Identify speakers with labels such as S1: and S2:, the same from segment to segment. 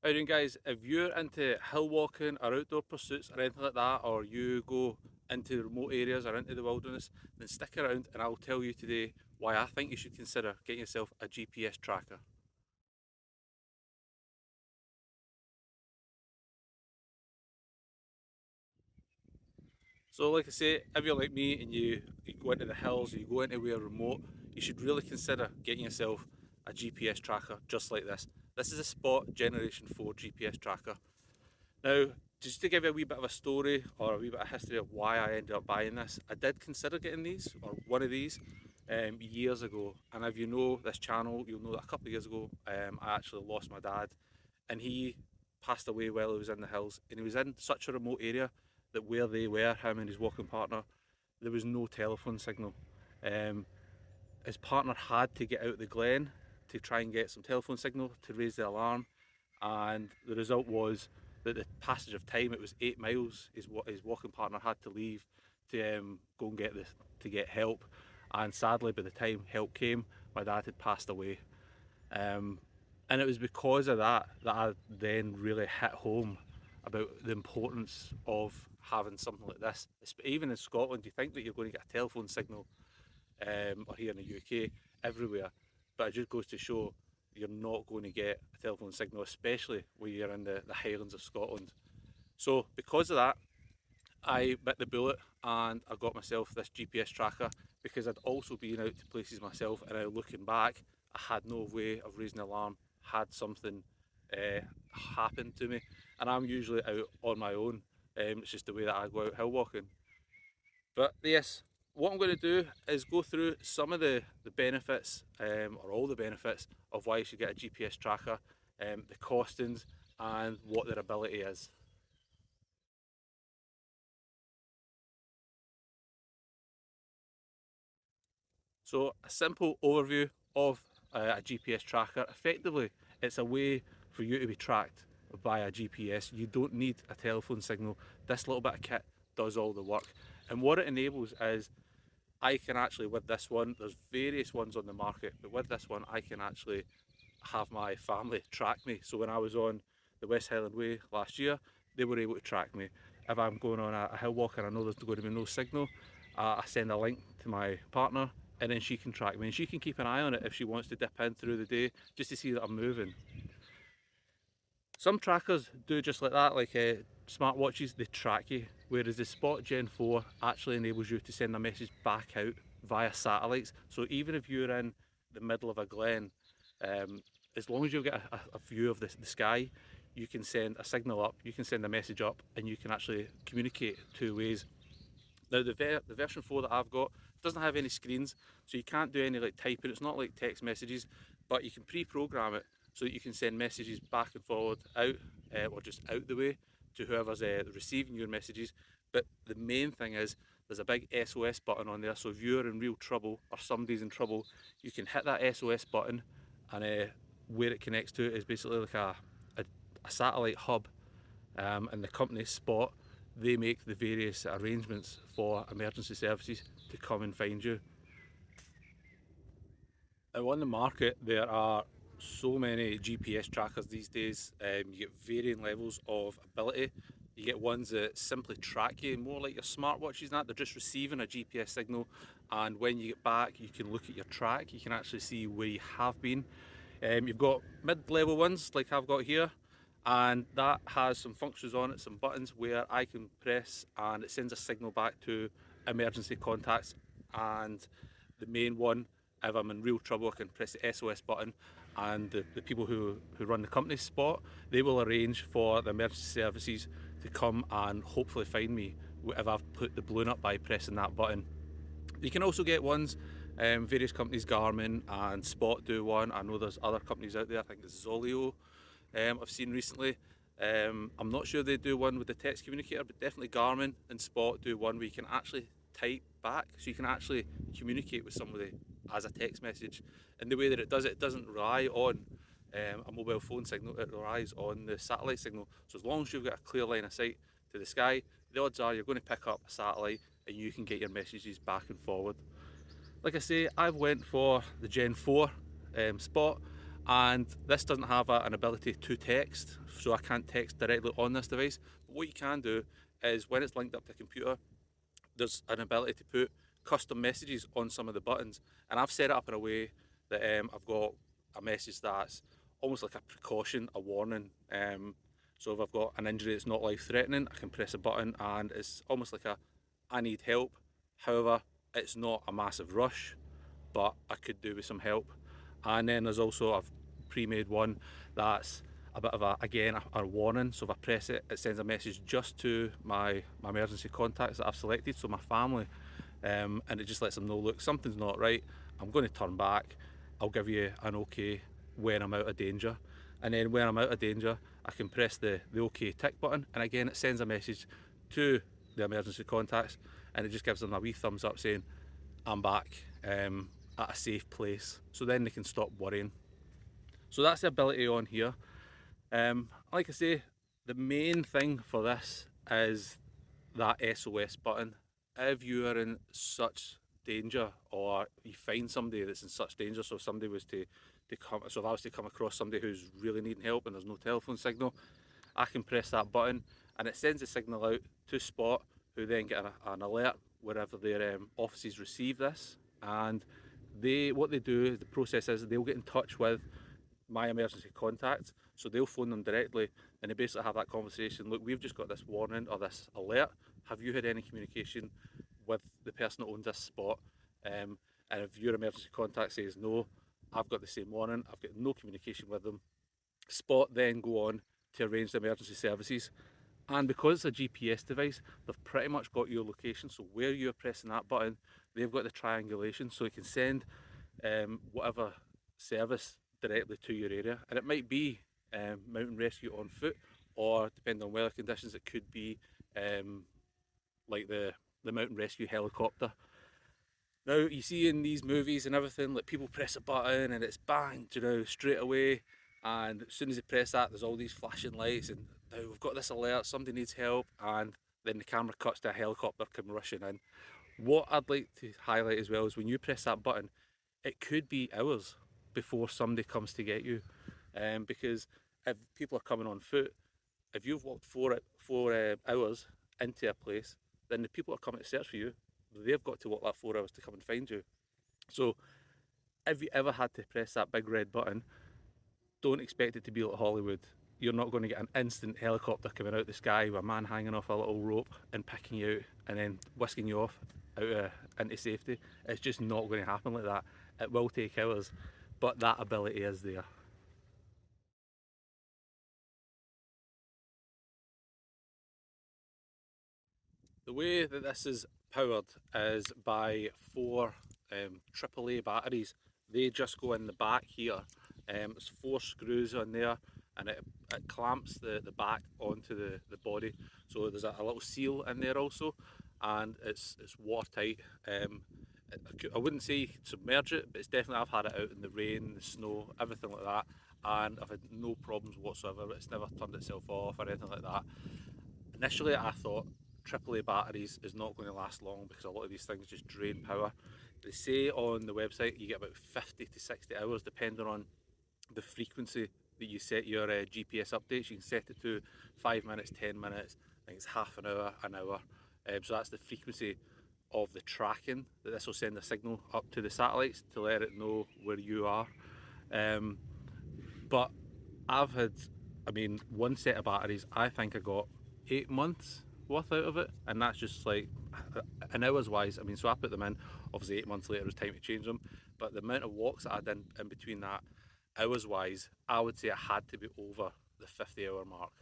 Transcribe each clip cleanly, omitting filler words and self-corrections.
S1: How you doing, guys? If you're into hill walking or outdoor pursuits or anything like that, or you go into remote areas or into the wilderness, then stick around and I'll tell you today why I think you should consider getting yourself a GPS tracker. So like I say, if you're like me and you go into the hills or you go anywhere remote, you should really consider getting yourself a GPS tracker just like this. This is a Spot Generation 4 GPS tracker. Now, just to give you a wee bit of a story or a wee bit of history of why I ended up buying this, I did consider getting these or one of these years ago. And if you know this channel, you'll know that a couple of years ago, I actually lost my dad, and he passed away while he was in the hills. And he was in such a remote area that where they were, him and his walking partner, there was no telephone signal. Um, his partner had to get out the glen to try and get some telephone signal to raise the alarm, and the result was that the passage of time, it was 8 miles, is what his walking partner had to leave to go and get this to get help. And sadly, by the time help came, my dad had passed away. um, and it was because of that that I then really hit home about the importance of having something like this. Even in Scotland, you think that you're going to get a telephone signal, or here in the UK, everywhere. But it just goes to show you're not going to get a telephone signal, especially when you're in the Highlands of Scotland. So because of that, I bit the bullet and I got myself this GPS tracker because I'd also been out to places myself, and now looking back, I had no way of raising an alarm had something happened to me. And I'm usually out on my own. It's just the way that I go out hill walking. But yes, what I'm going to do is go through some of the benefits, or all the benefits, of why you should get a GPS tracker, the costings, and what their ability is. So, a simple overview of a GPS tracker. Effectively, it's a way for you to be tracked by a GPS. You don't need a telephone signal. This little bit of kit does all the work. And what it enables is I can actually, with this one, there's various ones on the market, but with this one, I can actually have my family track me. So when I was on the West Highland Way last year, they were able to track me. If I'm going on a hill walk and I know there's going to be no signal, I send a link to my partner, and then she can track me, and she can keep an eye on it if she wants to dip in through the day just to see that I'm moving. Some trackers do just like that, like smartwatches, they track you, whereas the Spot Gen 4 actually enables you to send a message back out via satellites. So even if you're in the middle of a glen, um, as long as you get a view of the sky, you can send a signal up, you can send a message up, and you can actually communicate two ways. Now the version 4 that I've got doesn't have any screens, so you can't do any like typing. It's not like text messages, but you can pre-program it so that you can send messages back and forward out, or just out the way to whoever's receiving your messages. But the main thing is there's a big SOS button on there, so if you're in real trouble or somebody's in trouble, you can hit that SOS button, and where it connects to is basically like a, a satellite hub, and the company Spot, they make the various arrangements for emergency services to come and find you. Now on the market, there are so many GPS trackers these days. You get varying levels of ability. You get ones that simply track you, more like your smartwatches and that. They're just receiving a GPS signal, and when you get back, you can look at your track. You can actually see where you have been. You've got mid-level ones like I've got here, and that has some functions on it, some buttons where I can press and it sends a signal back to emergency contacts. And the main one, if I'm in real trouble, I can press the SOS button, and the people who run the company Spot, they will arrange for the emergency services to come and hopefully find me if I've put the balloon up by pressing that button. You can also get ones, various companies, Garmin and Spot do one. I know there's other companies out there, I think it's Zoleo, I've seen recently. I'm not sure they do one with the text communicator, but definitely Garmin and Spot do one where you can actually type back, so you can actually communicate with somebody as a text message. And the way that it doesn't rely on a mobile phone signal, it relies on the satellite signal. So as long as you've got a clear line of sight to the sky, the odds are you're going to pick up a satellite and you can get your messages back and forward. Like I say, I've went for the Gen 4 Spot, And this doesn't have an ability to text, so I can't text directly on this device. But what you can do is when it's linked up to a computer, there's an ability to put custom messages on some of the buttons, and I've set it up in a way that I've got a message that's almost like a precaution, a warning. So if I've got an injury that's not life threatening, I can press a button and it's almost like a I need help. However, it's not a massive rush, but I could do with some help. And then there's also a pre-made one that's a bit of a warning. So if I press it, it sends a message just to my emergency contacts that I've selected, so my family, and it just lets them know, look, something's not right. I'm going to turn back. I'll give you an okay when I'm out of danger. And then when I'm out of danger, I can press the OK tick button, and again it sends a message to the emergency contacts, and it just gives them a wee thumbs up saying I'm back at a safe place. So then they can stop worrying. So that's the ability on here. Like I say, the main thing for this is that SOS button. If you are in such danger, or you find somebody that's in such danger, so if somebody was to come, so if I was to come across somebody who's really needing help and there's no telephone signal, I can press that button and it sends a signal out to Spot, who then get an alert wherever their offices receive this. And what they do, the process is they'll get in touch with my emergency contacts, so they'll phone them directly and they basically have that conversation. Look, we've just got this warning or this alert. Have you had any communication with the person that owns this spot? And if your emergency contact says no, I've got the same warning. I've got no communication with them. Spot then go on to arrange the emergency services. And because it's a GPS device, they've pretty much got your location. So where you're pressing that button, they've got the triangulation, so it can send whatever service directly to your area. And it might be mountain rescue on foot, or depending on weather conditions, it could be like the mountain rescue helicopter. Now you see in these movies and everything, like people press a button and it's bang, straight away. And as soon as they press that, there's all these flashing lights, and now we've got this alert, somebody needs help, and then the camera cuts to a helicopter come rushing in. What I'd like to highlight as well is when you press that button, it could be hours before somebody comes to get you, because if people are coming on foot, if you've walked four hours into a place, then the people that are coming to search for you, they've got to walk that 4 hours to come and find you. So if you ever had to press that big red button, don't expect it to be like Hollywood. You're not going to get an instant helicopter coming out the sky with a man hanging off a little rope and picking you out and then whisking you off into safety. It's just not going to happen like that. It will take hours, but that ability is there. The way that this is powered is by four AAA batteries. They just go in the back here. There's four screws on there, and it clamps the back onto the body. So there's a little seal in there also, and it's watertight. I wouldn't say submerge it, but it's definitely, I've had it out in the rain, the snow, everything like that, and I've had no problems whatsoever. It's never turned itself off or anything like that. Initially, I thought AAA batteries is not going to last long because a lot of these things just drain power. They say on the website you get about 50 to 60 hours depending on the frequency that you set your GPS updates. You can set it to 5 minutes, 10 minutes, I think it's half an hour, an hour. So that's the frequency of the tracking that this will send a signal up to the satellites to let it know where you are. Um, but I've had, I mean, one set of batteries, I think I got 8 months worth out of it, and that's just like an hours wise. I mean, so I put them in, obviously 8 months later it was time to change them, but the amount of walks that I did in between that, hours wise, I would say it had to be over the 50-hour mark.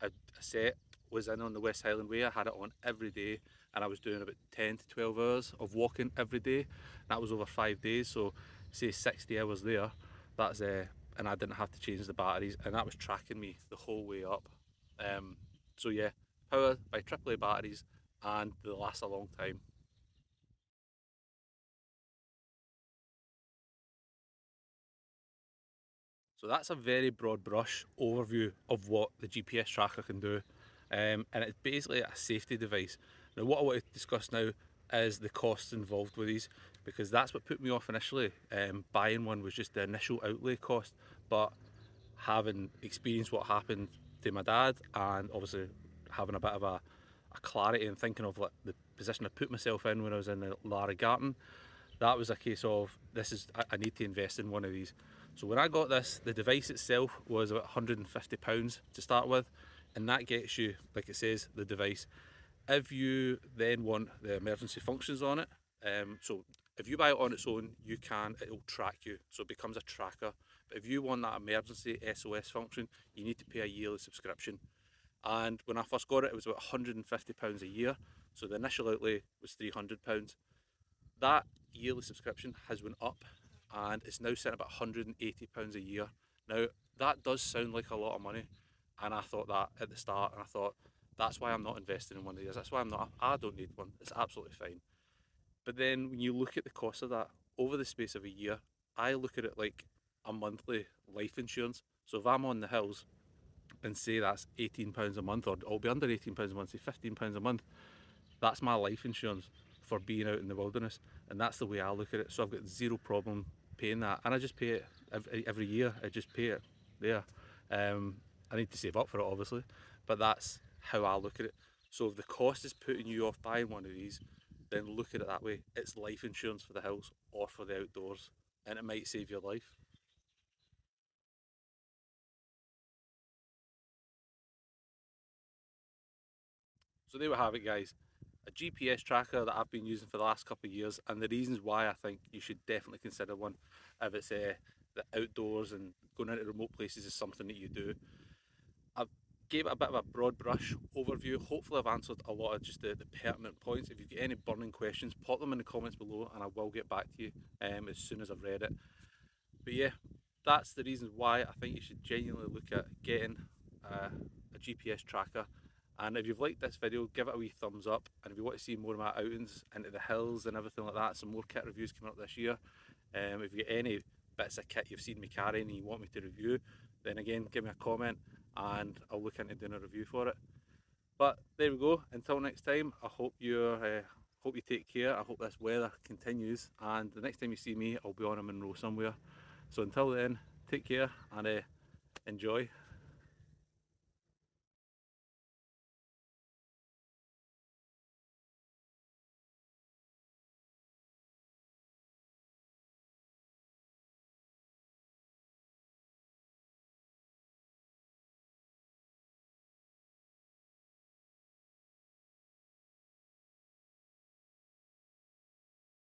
S1: A set was in on the West Highland Way. I had it on every day, and I was doing about 10 to 12 hours of walking every day. That was over 5 days, so say 60 hours there. That's and I didn't have to change the batteries, and that was tracking me the whole way up. So yeah, powered by AAA batteries, and they last a long time. So that's a very broad brush overview of what the GPS tracker can do, and it's basically a safety device. Now, what I want to discuss now is the costs involved with these. because that's what put me off initially. Buying one was just the initial outlay cost, but having experienced what happened to my dad, and obviously having a bit of a clarity and thinking of like the position I put myself in when I was in the Larry Garten, that was a case of I need to invest in one of these. So when I got this, the device itself was about £150 to start with, and that gets you, like it says, the device. If you then want the emergency functions on it, so if you buy it on its own, it'll track you, so it becomes a tracker. But if you want that emergency SOS function, you need to pay a yearly subscription. And when I first got it, it was about £150 a year. So the initial outlay was £300. That yearly subscription has went up, and it's now sitting about £180 a year. Now, that does sound like a lot of money, and I thought that at the start, and I thought, that's why I'm not investing in one of these. That's why I don't need one. It's absolutely fine. But then when you look at the cost of that over the space of a year, I look at it like a monthly life insurance. So if I'm on the hills and say that's £18 a month, or I'll be under £18 a month, say £15 a month, that's my life insurance for being out in the wilderness, and that's the way I look at it. So I've got zero problem paying that, and I just pay it every year. I just pay it there. I need to save up for it, obviously, but that's how I look at it. So if the cost is putting you off buying one of these, then look at it that way. It's life insurance for the house or for the outdoors, and it might save your life. So there we have it, guys. A GPS tracker that I've been using for the last couple of years, and the reasons why I think you should definitely consider one if it's the outdoors and going into remote places is something that you do. I've gave it a bit of a broad brush overview. Hopefully I've answered a lot of just the pertinent points. If you've got any burning questions, pop them in the comments below and I will get back to you as soon as I've read it. But yeah, that's the reasons why I think you should genuinely look at getting a GPS tracker. And if you've liked this video, give it a wee thumbs up. And if you want to see more of my outings into the hills and everything like that, some more kit reviews coming up this year. If you get any bits of kit you've seen me carrying and you want me to review, then again, give me a comment and I'll look into doing a review for it. But there we go. Until next time, I hope you take care. I hope this weather continues, and the next time you see me, I'll be on a Monroe somewhere. So until then, take care and enjoy.